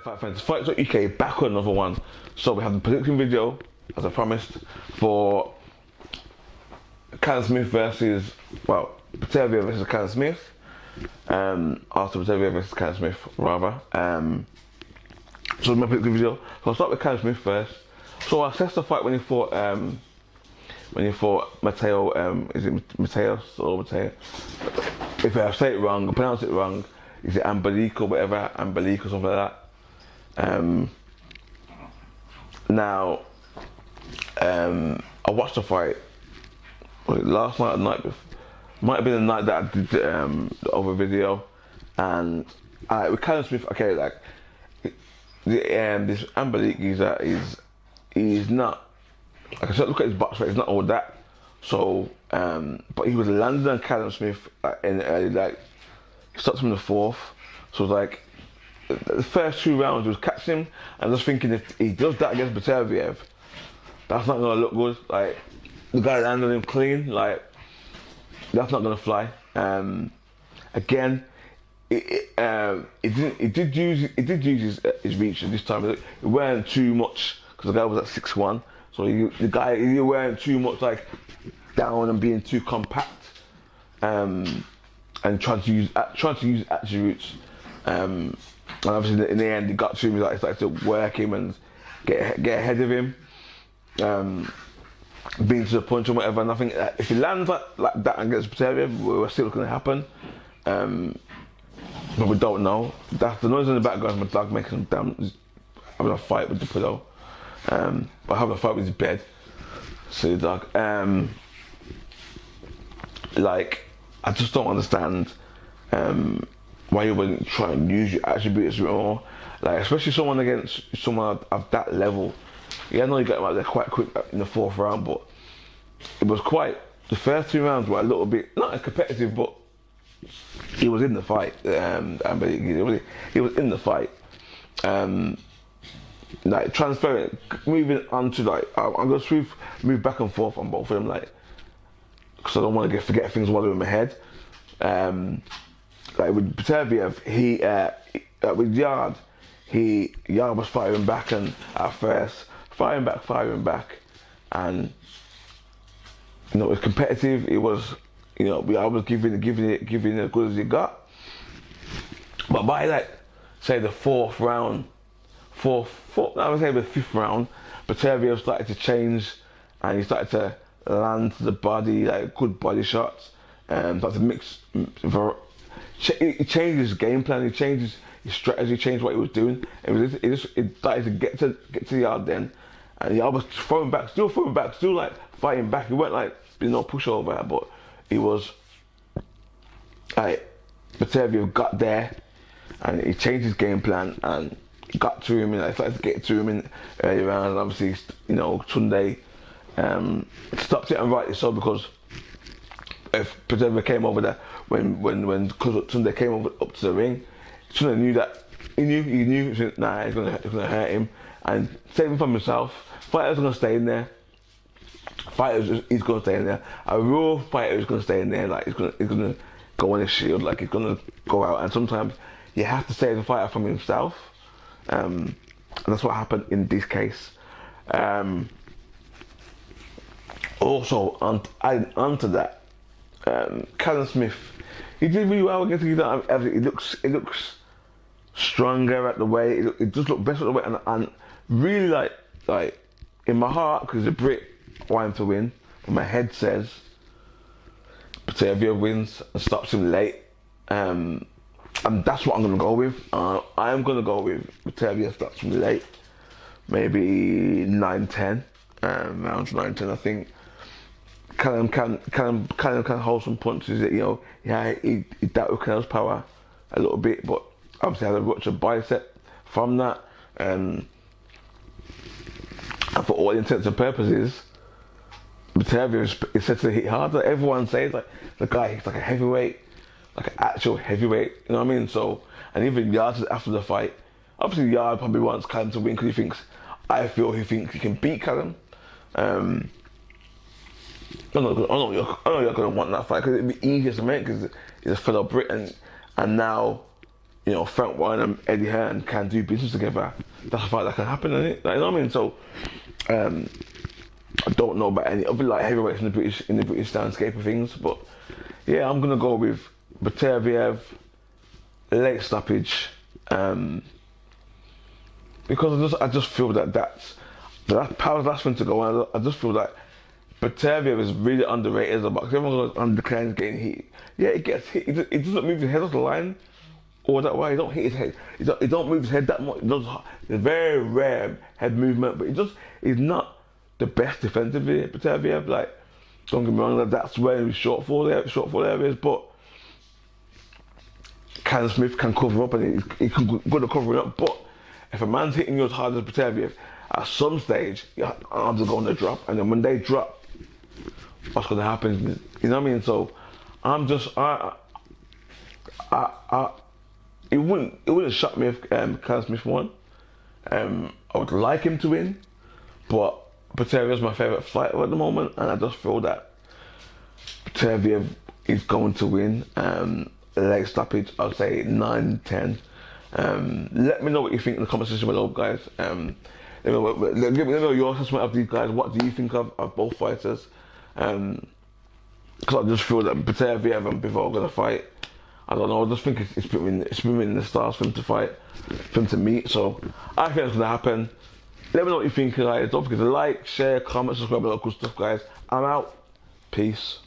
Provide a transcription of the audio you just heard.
Fight fans, Fights UK back on another one. So we have the prediction video, as I promised, for Callum Smith versus, Beterbiev versus Callum Smith. Artur versus Callum Smith, rather. So my prediction video. So I'll start with Callum Smith first. So I assessed the fight when he fought Mateo. Is it Mateo or Mateo? If I say it wrong, I pronounce it wrong. Is it Ambalik or whatever? Ambalik or something like that. Now, I watched the fight. Was it last night or the night before? Might have been the night that I did the other video. And with Callum Smith, okay, like this Ambalik he's not. Like I said, look at his box rate. He's not all that. So, but he was landing on Callum Smith in the early, like he stopped him in the fourth. So it was like the first 2 rounds he was catching him, and just thinking if he does that against Beterbiev, that's not gonna look good. Like the guy landed him clean, like that's not gonna fly. Again, he did use his reach this time. It weren't too much because the guy was at 6'1", so the guy weren't too much like down and being too compact, and trying to use attributes. And obviously in the end he got to him. He started to work him and get ahead of him, being to the punch or whatever. And I think if he lands like that against Beterbiev, we're still going to happen. But we don't know. That's the noise in the background. My dog making having a fight with the pillow. But having a fight with his bed. Silly dog. Like I just don't understand why you wouldn't try and use your attributes more. Like especially someone against someone of that level. Yeah, I know you got him out there quite quick in the 4th round, but it was quite. The first 2 rounds were a little bit not as competitive, but he was in the fight. He was in the fight. Like transferring, moving on to like I'm gonna move back and forth on both of them, like because I don't want to forget things while they're in my head. Like with Beterbiev, with Yard was firing back, and at first firing back, and it was competitive. It was, I was giving it as good as he got. But by like say the 4th round, I would say the 5th round, Beterbiev started to change, and he started to land the body, like good body shots, and started to mix. He changed his game plan, he changed his strategy, he changed what he was doing, and it started to get to the Yard then, and the Yard was throwing back, still like fighting back. He weren't like no pushover, but he was like Beterbiev got there, and he changed his game plan and got to him, and I started to get to him in early rounds. And obviously, Sunday stopped it, and rightly so, because if Beterbiev came over there when Sunday came over up to the ring, Sunday knew that he knew nah, he's gonna hurt him and save him from himself. Fighter's gonna stay in there. He's gonna stay in there. A real fighter is gonna stay in there. Like he's gonna go on his shield. Like he's gonna go out. And sometimes you have to save the fighter from himself. And that's what happened in this case. Also, onto that, Callum Smith, he did really well against everything. It looks stronger at the weight. It does look better at the weight, and really like in my heart, because he's a Brit, I want him to win. But my head says Beterbiev wins and stops him late. And that's what I'm gonna go with. I'm gonna go with Beterbiev stops him late, maybe 9-10, rounds 9-10. I think Callum can hold some punches. That he doubted Callum's power a little bit, but obviously had a rupture bicep from that. And for all intents and purposes, Beterbiev is said to hit hard. Like everyone says, like the guy, he's like a heavyweight, like an actual heavyweight. You know what I mean? So, and even Yard after the fight, obviously Yard probably wants Callum to win because he thinks he can beat Callum. I know you're going to want that fight because it'd be easier to make because he's a fellow Brit, and now you know, Frank Warren and Eddie Hearn can do business together, that's a fight that can happen, isn't it? Like, you know what I mean? So, I don't know about any other like heavyweights in the British landscape of things, but yeah, I'm gonna go with Beterbiev, late stoppage, because I just feel that that's Power's last one to go, and I just feel like Beterbiev is really underrated as a boxer. Everyone goes underclaims getting hit. Yeah, it gets hit. It doesn't move his head off the line. Or that way, he don't hit his head. He don't move his head that much. It's very rare head movement, but he's not the best defensively. Beterbiev, like, don't get me wrong, that's where his shortfall there is. But Callum Smith can cover up, and he can go to covering up. But if a man's hitting you as hard as Beterbiev, at some stage, your arms are going to drop, and then when they drop, what's going to happen? You know what I mean? So I'm just It wouldn't shock me if Callum Smith won. I would like him to win, but Beterbiev is my favourite fighter at the moment, and I just feel that Beterbiev is going to win. Leg stoppage, I'll say 9-10. Let me know what you think in the comment section below, guys. Let me know your assessment of these guys. What do you think of both fighters? Because I just feel that Beterbiev and Bivol are going to fight. I don't know, I just think it's been in the stars for him to fight, for him to meet, so I think it's going to happen. Let me know what you think, guys. Don't forget to like, share, comment, subscribe, all that good stuff, guys. I'm out. Peace.